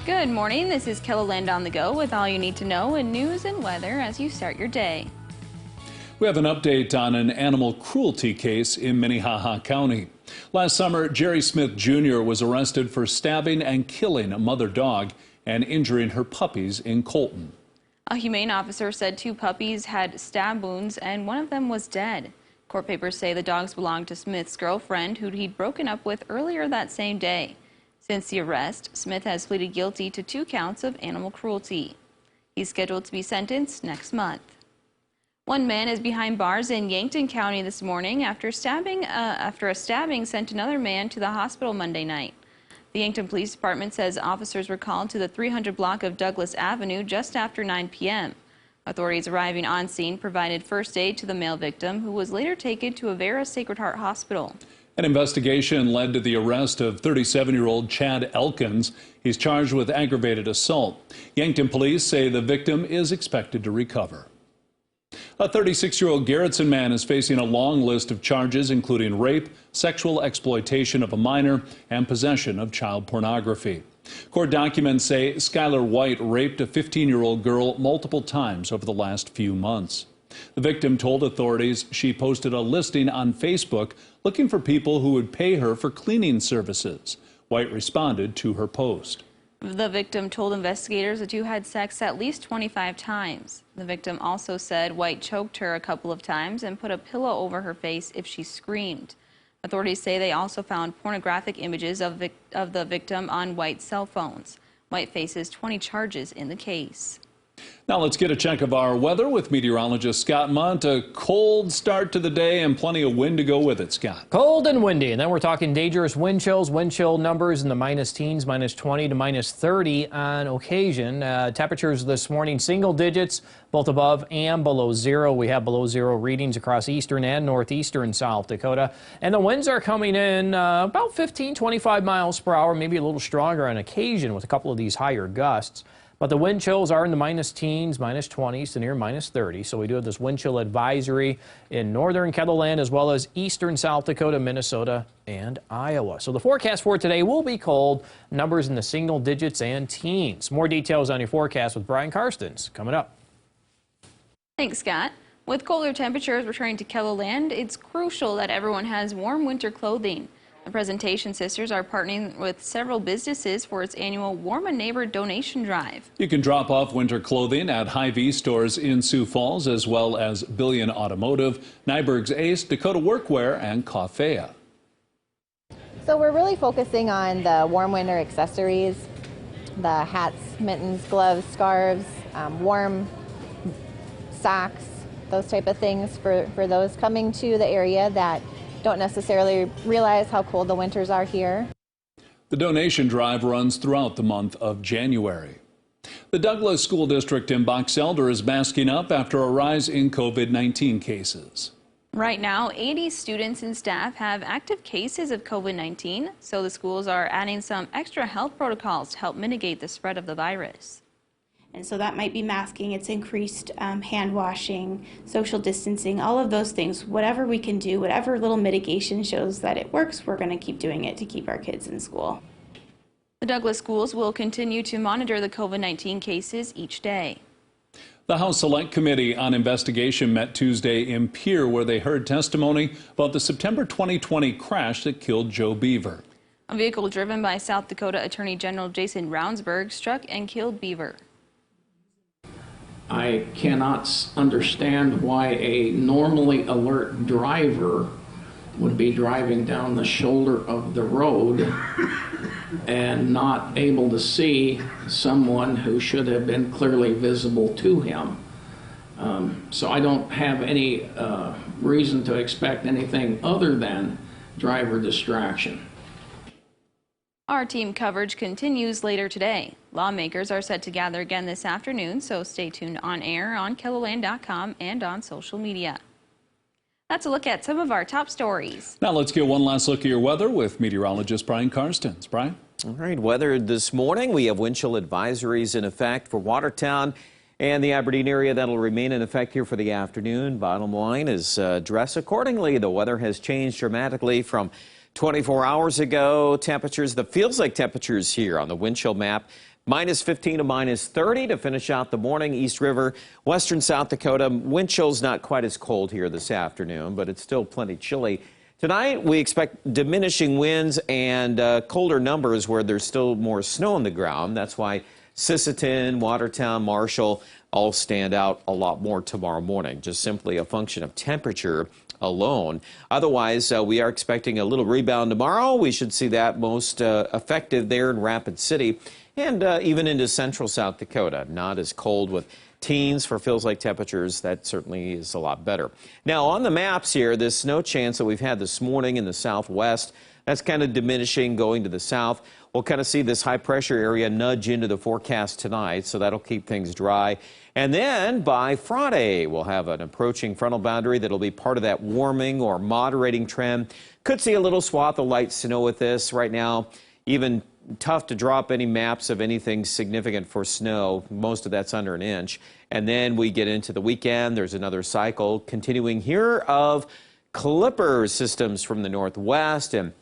Good morning. This is KELOLAND on the go with all you need to know in news and weather as you start your day. We have an update on an animal cruelty case in Minnehaha County. Last summer, Jerry Smith Jr. was arrested for stabbing and killing a mother dog and injuring her puppies in Colton. A humane officer said 2 puppies had stab wounds and one of them was dead. Court papers say the dogs belonged to Smith's girlfriend, who he'd broken up with earlier that same day. Since the arrest, Smith has pleaded guilty to 2 counts of animal cruelty. He's scheduled to be sentenced next month. One man is behind bars in Yankton County this morning after a stabbing sent another man to the hospital Monday night. The Yankton Police Department says officers were called to the 300 block of Douglas Avenue just after 9 p.m. Authorities arriving on scene provided first aid to the male victim, who was later taken to Avera Sacred Heart Hospital. An investigation led to the arrest of 37-year-old Chad Elkins. He's charged with aggravated assault. Yankton police say the victim is expected to recover. A 36-year-old Garrettson man is facing a long list of charges, including rape, sexual exploitation of a minor, and possession of child pornography. Court documents say Skylar White raped a 15-year-old girl multiple times over the last few months. The victim told authorities she posted a listing on Facebook looking for people who would pay her for cleaning services. White responded to her post. The victim told investigators the 2 had sex at least 25 times. The victim also said White choked her a couple of times and put a pillow over her face if she screamed. Authorities say they also found pornographic images of the victim on White's cell phones. White faces 20 charges in the case. Now let's get a check of our weather with meteorologist Scott Munt. A cold start to the day and plenty of wind to go with it, Scott. Cold and windy, and then we're talking dangerous wind chills. Wind chill numbers in the minus teens, minus 20 to minus 30 on occasion. Temperatures this morning, single digits, both above and below zero. We have below zero readings across eastern and northeastern South Dakota. And the winds are coming in about 15, 25 miles per hour, maybe a little stronger on occasion with a couple of these higher gusts. But the wind chills are in the minus teens, minus 20s to near minus 30. So we do have this wind chill advisory in northern KELOLAND as well as eastern South Dakota, Minnesota, and Iowa. So the forecast for today will be cold, numbers in the single digits and teens. More details on your forecast with Brian Karstens coming up. Thanks, Scott. With colder temperatures returning to KELOLAND, it's crucial that everyone has warm winter clothing. The Presentation Sisters are partnering with several businesses for its annual Warm a Neighbor donation drive. You can drop off winter clothing at Hy-Vee stores in Sioux Falls, as well as Billion Automotive, Nyberg's Ace, Dakota Workwear, and Coffea. So we're really focusing on the warm winter accessories, the hats, mittens, gloves, scarves, warm socks, those type of things for those coming to the area that don't necessarily realize how cold the winters are here. The donation drive runs throughout the month of January. The Douglas School District in Box Elder is masking up after a rise in COVID-19 cases. Right now, 80 students and staff have active cases of COVID-19, so the schools are adding some extra health protocols to help mitigate the spread of the virus. And so that might be masking, it's increased hand washing, social distancing, all of those things. Whatever we can do, whatever little mitigation shows that it works, we're going to keep doing it to keep our kids in school. The Douglas schools will continue to monitor the COVID-19 cases each day. The House Select Committee on Investigation met Tuesday in Pierre, where they heard testimony about the September 2020 crash that killed Joe Beaver. A vehicle driven by South Dakota Attorney General Jason Ravnsborg struck and killed Beaver. I cannot understand why a normally alert driver would be driving down the shoulder of the road and not able to see someone who should have been clearly visible to him. So I don't have any reason to expect anything other than driver distraction. Our team coverage continues later today. Lawmakers are set to gather again this afternoon, so stay tuned on air, on KELOLAND.com, and on social media. That's a look at some of our top stories. Now let's get one last look at your weather with meteorologist Brian Karstens. Brian? All right, weather this morning. We have wind chill advisories in effect for Watertown and the Aberdeen area. That'll remain in effect here for the afternoon. Bottom line is dress accordingly. The weather has changed dramatically from 24 hours ago. Temperatures, that feels like temperatures here on the wind chill map minus 15 to minus 30 to finish out the morning. East River, western South Dakota, wind chill's not quite as cold here this afternoon, but it's still plenty chilly. Tonight, we expect diminishing winds and colder numbers where there's still more snow on the ground. That's why Sisseton, Watertown, Marshall all stand out a lot more tomorrow morning, just simply a function of temperature alone. Otherwise, we are expecting a little rebound tomorrow. We should see that most effective there in Rapid City and even into central South Dakota. Not as cold with teens for feels-like temperatures. That certainly is a lot better. Now, on the maps here, this snow chance that we've had this morning in the southwest, that's kind of diminishing going to the south. We'll kind of see this high pressure area nudge into the forecast tonight, so that'll keep things dry. And then by Friday, we'll have an approaching frontal boundary that'll be part of that warming or moderating trend. Could see a little swath of light snow with this. Right now, even tough to drop any maps of anything significant for snow. Most of that's under an inch. And then we get into the weekend. There's another cycle continuing here of Clipper systems from the northwest, and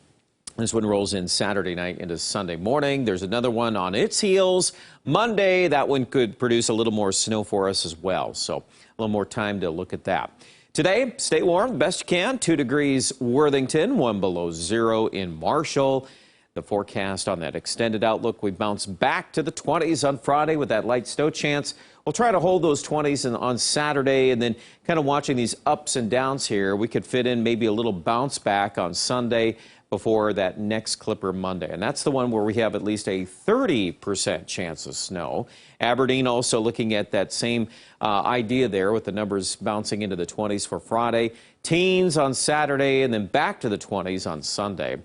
this one rolls in Saturday night into Sunday morning. There's another one on its heels Monday. That one could produce a little more snow for us as well. So a little more time to look at that. Today, stay warm the best you can. 2 degrees Worthington, 1 below 0 in Marshall. The forecast on that extended outlook, we bounce back to the 20s on Friday with that light snow chance. We'll try to hold those 20s on Saturday, and then kind of watching these ups and downs here. We could fit in maybe a little bounce back on Sunday before that next Clipper Monday. And that's the one where we have at least a 30% chance of snow. Aberdeen also looking at that same idea there with the numbers bouncing into the 20s for Friday. Teens on Saturday, and then back to the 20s on Sunday.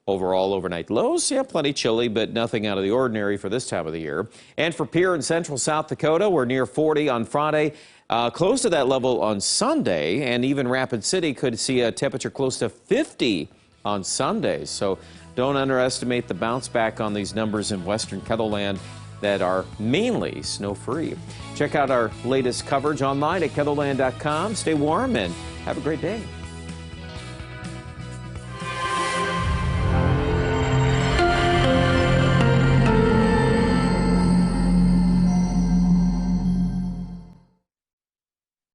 Overall, overnight lows, yeah, plenty chilly, but nothing out of the ordinary for this time of the year. And for Pierre in central South Dakota, we're near 40 on Friday, close to that level on Sunday, and even Rapid City could see a temperature close to 50 on Sunday. So don't underestimate the bounce back on these numbers in western KELOLAND that are mainly snow-free. Check out our latest coverage online at KELOLAND.com. Stay warm and have a great day.